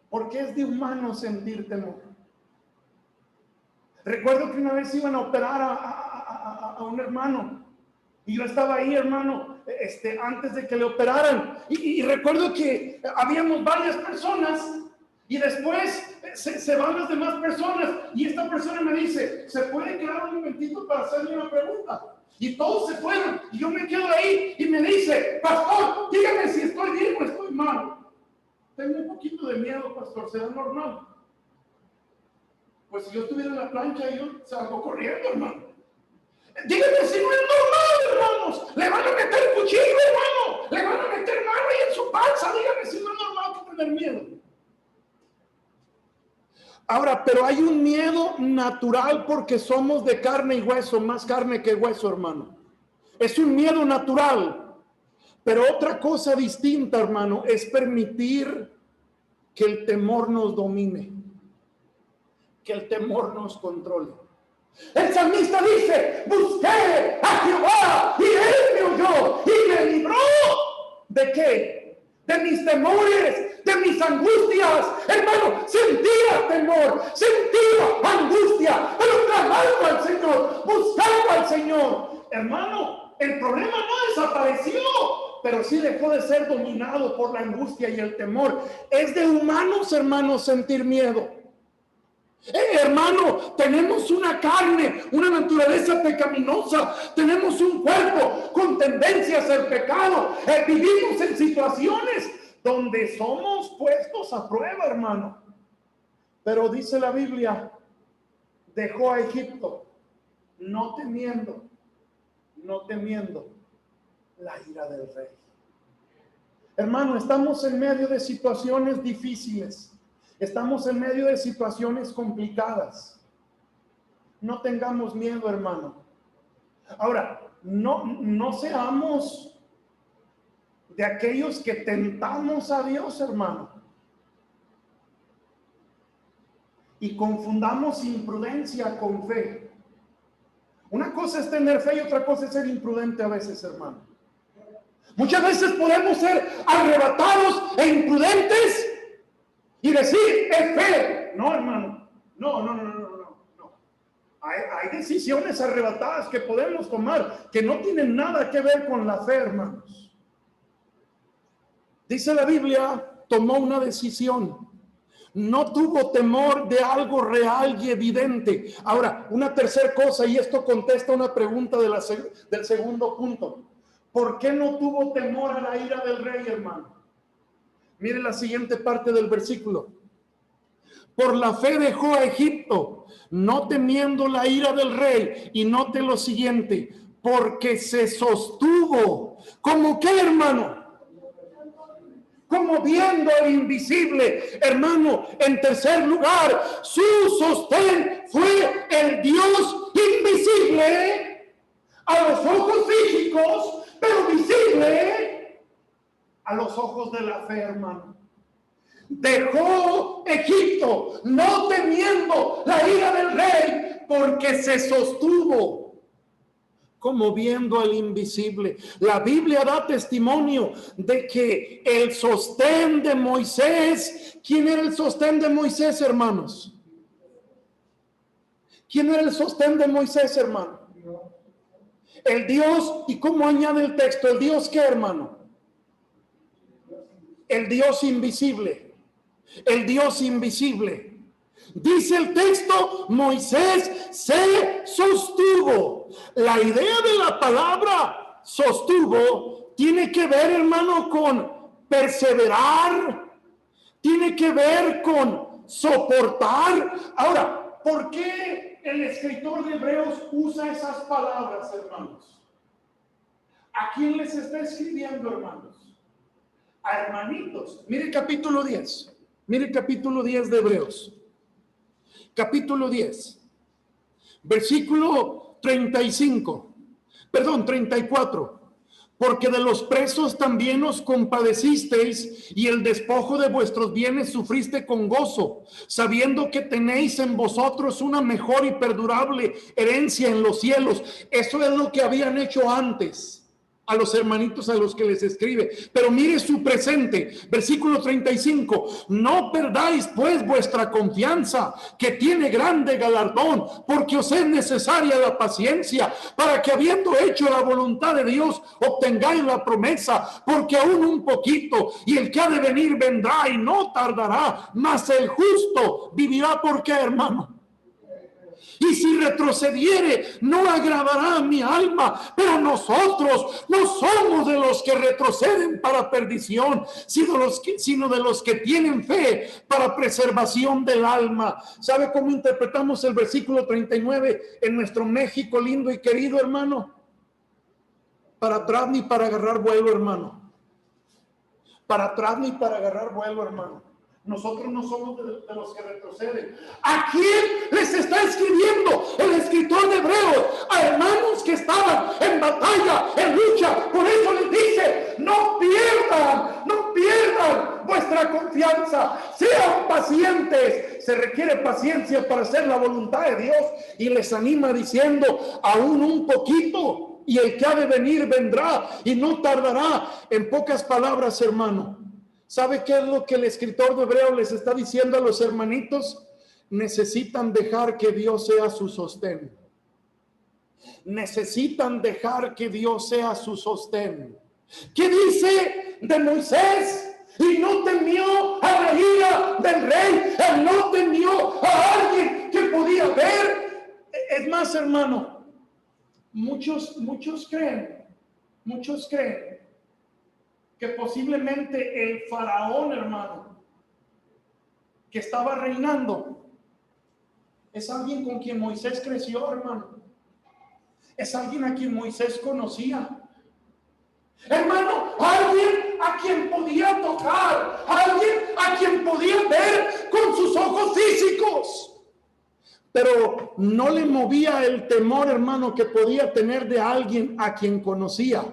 porque es de humano sentir temor. Recuerdo que una vez iban a operar a un hermano y yo estaba ahí, hermano, antes de que le operaran, y recuerdo que habíamos varias personas y después se van las demás personas y esta persona me dice, ¿se puede quedar un momentito para hacerle una pregunta? Y todos se fueron y yo me quedo ahí y me dice, pastor, dígame si estoy bien o estoy mal. Tengo un poquito de miedo, pastor, ¿será normal? Pues si yo estuviera en la plancha, yo salgo corriendo, hermano. Díganme si no es normal, hermanos. Le van a meter cuchillo, hermano. Le van a meter mano ahí en su panza. Díganme si no es normal que tener miedo. Ahora, pero hay un miedo natural porque somos de carne y hueso, más carne que hueso, hermano. Es un miedo natural. Pero otra cosa distinta, hermano, es permitir que el temor nos domine, que el temor nos controle. El salmista dice, busqué a Jehová y él me oyó y me libró. ¿De qué? De mis temores, de mis angustias. Hermano, sentía temor, sentía angustia, pero clamando al Señor, buscando al Señor. Hermano, el problema no desapareció, pero sí dejó de ser dominado por la angustia y el temor. Es de humanos, hermanos, sentir miedo. Hermano, tenemos una carne, una naturaleza pecaminosa, tenemos un cuerpo con tendencias al pecado, vivimos en situaciones donde somos puestos a prueba, hermano. Pero dice la Biblia, dejó a Egipto, no temiendo la ira del rey. Hermano, estamos en medio de situaciones difíciles. Estamos en medio de situaciones complicadas. No tengamos miedo, hermano. Ahora, no seamos de aquellos que tentamos a Dios, hermano. Y confundamos imprudencia con fe. Una cosa es tener fe y otra cosa es ser imprudente a veces, hermano. Muchas veces podemos ser arrebatados e imprudentes y decir, es fe. No, hermano. No. Hay decisiones arrebatadas que podemos tomar que no tienen nada que ver con la fe, hermanos. Dice la Biblia, tomó una decisión. No tuvo temor de algo real y evidente. Ahora, una tercera cosa, y esto contesta una pregunta del segundo punto. ¿Por qué no tuvo temor a la ira del rey, hermano? Mire la siguiente parte del versículo. Por la fe dejó a Egipto, no temiendo la ira del rey. Y note lo siguiente, porque se sostuvo. ¿Cómo qué, hermano? Como viendo al invisible. Hermano, en tercer lugar, su sostén fue el Dios invisible a los ojos físicos, pero visible a los ojos de la fe, hermano. Dejó Egipto, no temiendo la ira del rey, porque se sostuvo como viendo al invisible. La Biblia da testimonio de que el sostén de Moisés, ¿quién era el sostén de Moisés, hermanos? ¿Quién era el sostén de Moisés, hermano? El Dios, ¿y cómo añade el texto? ¿El Dios qué, hermano? el Dios invisible. El Dios invisible. Dice el texto, Moisés se sostuvo. La idea de la palabra sostuvo tiene que ver, hermano, con perseverar, tiene que ver con soportar. Ahora, ¿por qué el escritor de Hebreos usa esas palabras, hermanos? ¿A quién les está escribiendo, hermanos? A hermanitos. Mire capítulo 10. Mire capítulo 10 de Hebreos. Capítulo 10. Versículo 35. Perdón, 34. Porque de los presos también os compadecisteis, y el despojo de vuestros bienes sufriste con gozo, sabiendo que tenéis en vosotros una mejor y perdurable herencia en los cielos. Eso es lo que habían hecho antes a los hermanitos a los que les escribe. Pero mire su presente, versículo 35. No perdáis pues vuestra confianza, que tiene grande galardón, porque os es necesaria la paciencia, para que habiendo hecho la voluntad de Dios, obtengáis la promesa. Porque aún un poquito, y el que ha de venir vendrá y no tardará, mas el justo vivirá. ¿Por qué, hermano? Y si retrocediere, no agradará a mi alma. Pero nosotros no somos de los que retroceden para perdición, sino de los que tienen fe para preservación del alma. ¿Sabe cómo interpretamos el versículo 39 en nuestro México lindo y querido, hermano? Para atrás ni para agarrar vuelo, hermano. Para atrás ni para agarrar vuelo, hermano. Nosotros no somos de los que retroceden. ¿A quién les está escribiendo el escritor de Hebreos? A hermanos que estaban en batalla, en lucha. Por eso les dice, no pierdan vuestra confianza. Sean pacientes. Se requiere paciencia para hacer la voluntad de Dios. Y les anima diciendo, aún un poquito, y el que ha de venir vendrá y no tardará. En pocas palabras, hermano, ¿sabe qué es lo que el escritor de Hebreos les está diciendo a los hermanitos? Necesitan dejar que Dios sea su sostén. Necesitan dejar que Dios sea su sostén. ¿Qué dice de Moisés? Y no temió a la ira del rey. Él no temió a alguien que podía ver. Es más, hermano, muchos creen que posiblemente el faraón, hermano, que estaba reinando, es alguien con quien Moisés creció, hermano. Es alguien a quien Moisés conocía. Hermano, alguien a quien podía tocar, alguien a quien podía ver con sus ojos físicos. Pero no le movía el temor, hermano, que podía tener de alguien a quien conocía.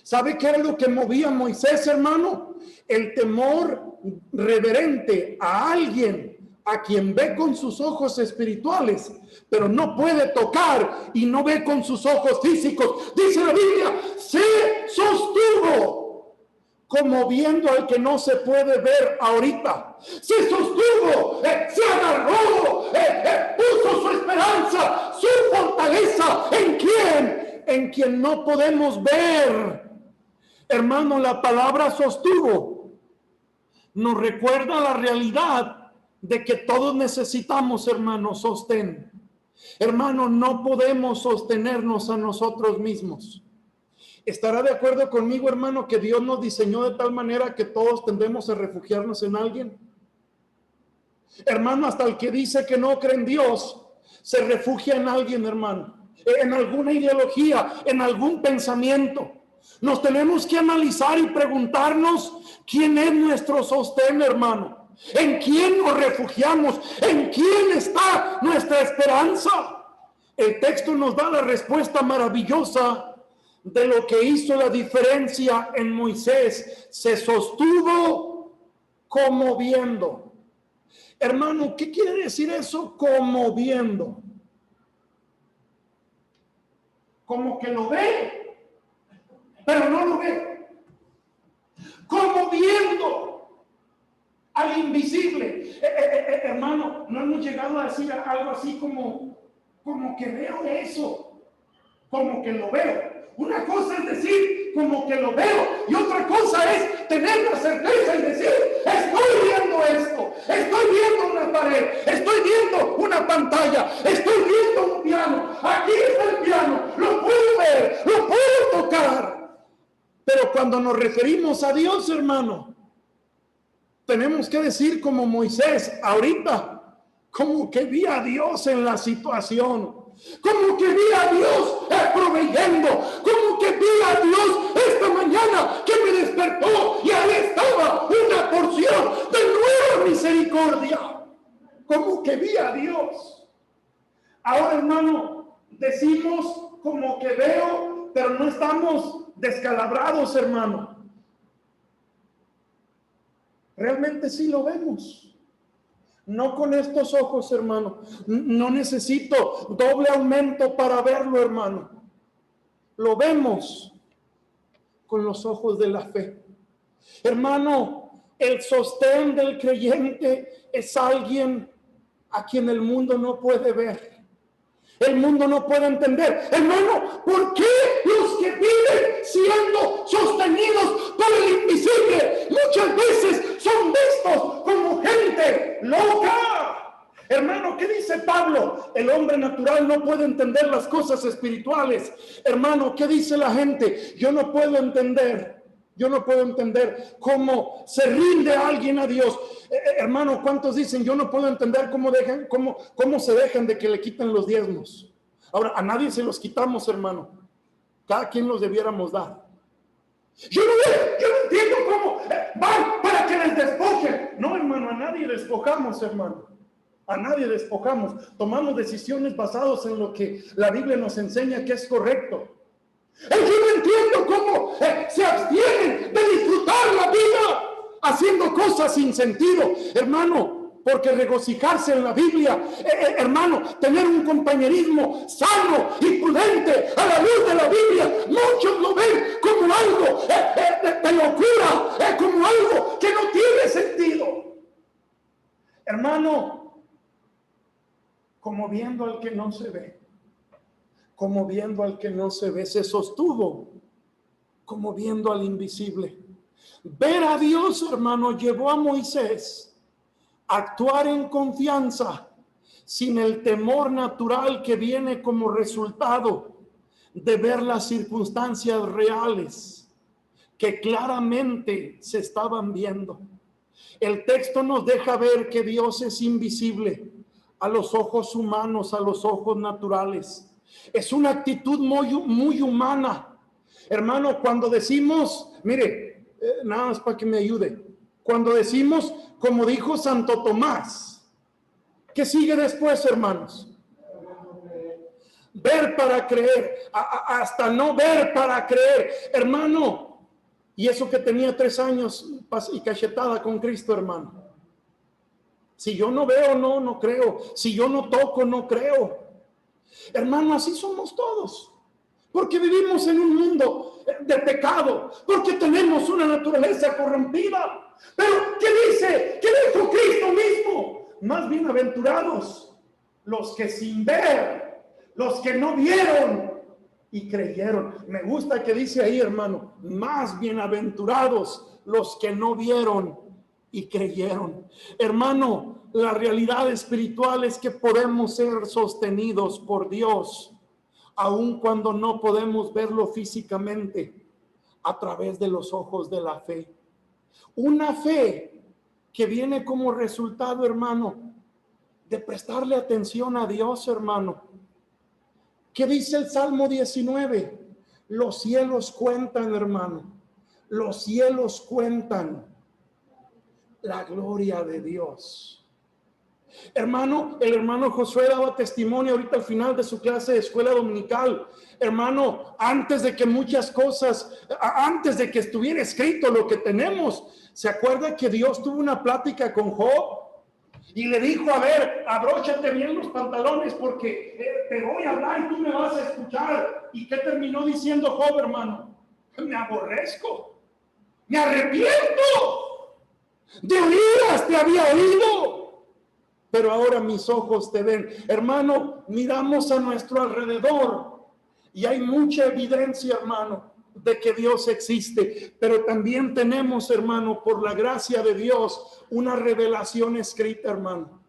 ¿Sabe qué era lo que movía a Moisés, hermano? El temor reverente a alguien a quien ve con sus ojos espirituales, pero no puede tocar y no ve con sus ojos físicos. Dice la Biblia, se sostuvo como viendo al que no se puede ver ahorita. Se sostuvo, se agarró, puso su esperanza, su fortaleza. ¿En quién? En quien no podemos ver. Hermano, la palabra sostuvo nos recuerda la realidad de que todos necesitamos, hermano, sostén. Hermano, no podemos sostenernos a nosotros mismos. ¿Estará de acuerdo conmigo, hermano, que Dios nos diseñó de tal manera que todos tendemos a refugiarnos en alguien? Hermano, hasta el que dice que no cree en Dios se refugia en alguien, hermano, en alguna ideología, en algún pensamiento. Nos tenemos que analizar y preguntarnos quién es nuestro sostén, hermano. ¿En quién nos refugiamos? ¿En quién está nuestra esperanza? El texto nos da la respuesta maravillosa de lo que hizo la diferencia en Moisés. Se sostuvo como viendo. Hermano, ¿qué quiere decir eso? Como viendo. Como que lo ve, pero no lo ve. Como viendo al invisible. Hermano, no hemos llegado a decir algo así como que veo eso. como que lo veo. Una cosa es decir, como que lo veo, y otra cosa es tener la certeza y decir, estoy viendo esto, estoy viendo una pared, estoy viendo una pantalla, estoy viendo un piano, aquí está el piano, lo puedo ver, lo puedo tocar. Pero cuando nos referimos a Dios, hermano, tenemos que decir como Moisés ahorita, como que vi a Dios en la situación. Como que vi a Dios proveyendo, como que vi a Dios esta mañana que me despertó y ahí estaba una porción de nueva misericordia. Como que vi a Dios. Ahora, hermano, decimos como que veo, pero no estamos descalabrados, hermano. Realmente sí lo vemos. No con estos ojos, hermano. No necesito doble aumento para verlo, hermano. Lo vemos con los ojos de la fe. Hermano, el sostén del creyente es alguien a quien el mundo no puede ver. El mundo no puede entender. Hermano, ¿por qué los que viven siendo sostenidos por el invisible muchas veces son vistos como gente loca? Hermano, ¿qué dice Pablo? El hombre natural no puede entender las cosas espirituales. Hermano, ¿qué dice la gente? Yo no puedo entender cómo se rinde alguien a Dios. Hermano, ¿cuántos dicen yo no puedo entender cómo se dejan de que le quiten los diezmos? Ahora, a nadie se los quitamos, hermano. Cada quien los debiéramos dar. Yo no entiendo cómo van para que les despojen. No, hermano, a nadie despojamos, hermano. A nadie despojamos. Tomamos decisiones basadas en lo que la Biblia nos enseña que es correcto. Yo no entiendo cómo se abstienen de disfrutar la vida haciendo cosas sin sentido, hermano, porque regocijarse en la Biblia, hermano, tener un compañerismo sano y prudente a la luz de la Biblia, muchos lo ven como algo de locura, como algo que no tiene sentido. Hermano, como viendo al que no se ve. Como viendo al que no se ve, se sostuvo como viendo al invisible. Ver a Dios, hermano, llevó a Moisés a actuar en confianza, sin el temor natural que viene como resultado de ver las circunstancias reales que claramente se estaban viendo. El texto nos deja ver que Dios es invisible a los ojos humanos, a los ojos naturales. Es una actitud muy humana. Hermano, cuando decimos, mire, nada más para que me ayude. Cuando decimos, como dijo Santo Tomás, ¿qué sigue después, hermanos? Ver para creer, hasta no ver para creer. Hermano, y eso que tenía 3 años y cachetada con Cristo, hermano. Si yo no veo, no creo. Si yo no toco, no creo. Hermano, así somos todos, porque vivimos en un mundo de pecado, porque tenemos una naturaleza corrompida. Pero ¿qué dice? ¿Qué dijo Cristo mismo? Más bienaventurados los que sin ver, los que no vieron y creyeron. Me gusta que dice ahí, hermano, más bienaventurados los que no vieron y creyeron. Hermano, la realidad espiritual es que podemos ser sostenidos por Dios, aun cuando no podemos verlo físicamente, a través de los ojos de la fe. Una fe que viene como resultado, hermano, de prestarle atención a Dios, hermano. ¿Qué dice el Salmo 19? Los cielos cuentan, hermano. Los cielos cuentan la gloria de Dios. Hermano, el hermano Josué daba testimonio ahorita al final de su clase de escuela dominical. Hermano, antes de que muchas cosas, antes de que estuviera escrito lo que tenemos, ¿se acuerda que Dios tuvo una plática con Job? Y le dijo, a ver, abróchate bien los pantalones porque te voy a hablar y tú me vas a escuchar. ¿Y qué terminó diciendo Job, hermano? Me aborrezco, me arrepiento, de oídas te había oído, pero ahora mis ojos te ven. Hermano, miramos a nuestro alrededor Y hay mucha evidencia, hermano, de que Dios existe, pero también tenemos, hermano, por la gracia de Dios, una revelación escrita, hermano.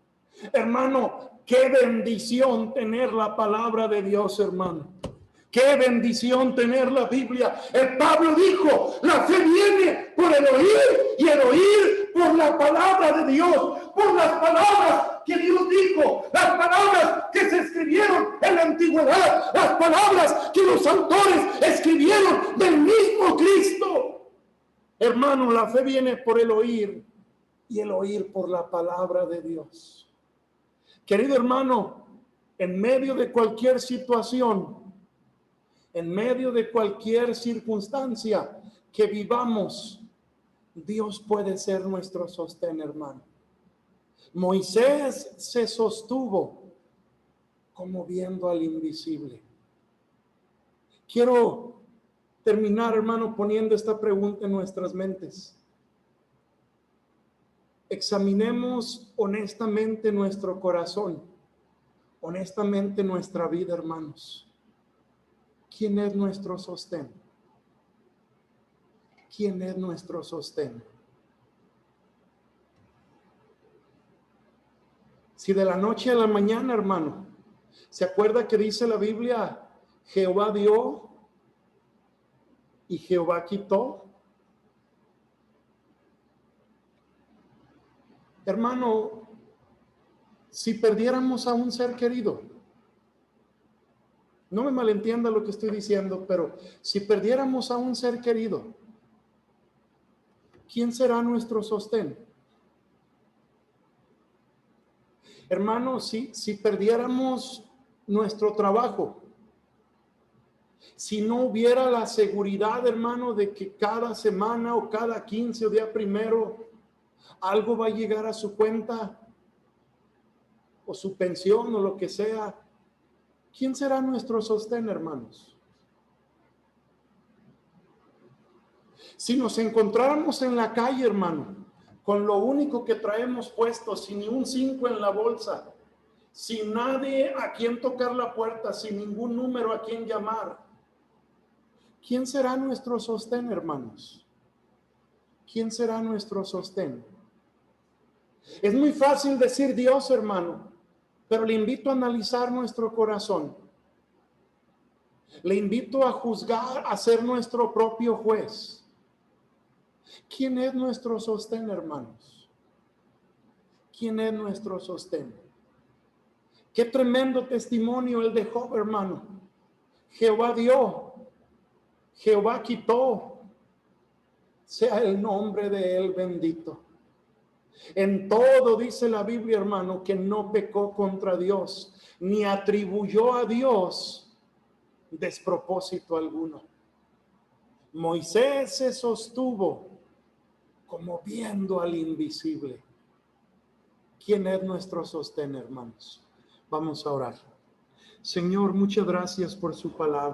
Hermano, qué bendición tener la palabra de Dios, hermano. Qué bendición tener la Biblia. El Pablo dijo, la fe viene por el oír y el oír por la palabra de Dios, por las palabras que Dios dijo, las palabras que se escribieron en la antigüedad, las palabras que los autores escribieron del mismo Cristo. Hermano, la fe viene por el oír y el oír por la palabra de Dios. Querido hermano, en medio de cualquier situación, en medio de cualquier circunstancia que vivamos, Dios puede ser nuestro sostén, hermano. Moisés se sostuvo como viendo al invisible. Quiero terminar, hermano, poniendo esta pregunta en nuestras mentes. Examinemos honestamente nuestro corazón, honestamente nuestra vida, hermanos. ¿Quién es nuestro sostén? ¿Quién es nuestro sostén? Si de la noche a la mañana, hermano, ¿se acuerda que dice la Biblia, Jehová dio y Jehová quitó? Hermano, si perdiéramos a un ser querido, no me malentienda lo que estoy diciendo, pero si perdiéramos a un ser querido, ¿quién será nuestro sostén? Hermano, si perdiéramos nuestro trabajo, si no hubiera la seguridad, hermano, de que cada semana o cada 15 o día primero algo va a llegar a su cuenta o su pensión o lo que sea, ¿quién será nuestro sostén, hermanos? Si nos encontráramos en la calle, hermano, con lo único que traemos puesto, sin ni un 5 en la bolsa, sin nadie a quien tocar la puerta, sin ningún número a quien llamar, ¿quién será nuestro sostén, hermanos? ¿Quién será nuestro sostén? Es muy fácil decir Dios, hermano, pero le invito a analizar nuestro corazón. Le invito a juzgar, a ser nuestro propio juez. ¿Quién es nuestro sostén, hermanos? ¿Quién es nuestro sostén? Qué tremendo testimonio el de Job, hermano. Jehová dio, Jehová quitó. Sea el nombre de él bendito. En todo dice la Biblia, hermano, que no pecó contra Dios, ni atribuyó a Dios despropósito alguno. Moisés se sostuvo como viendo al invisible. ¿Quién es nuestro sostén, hermanos? Vamos a orar. Señor, muchas gracias por su palabra.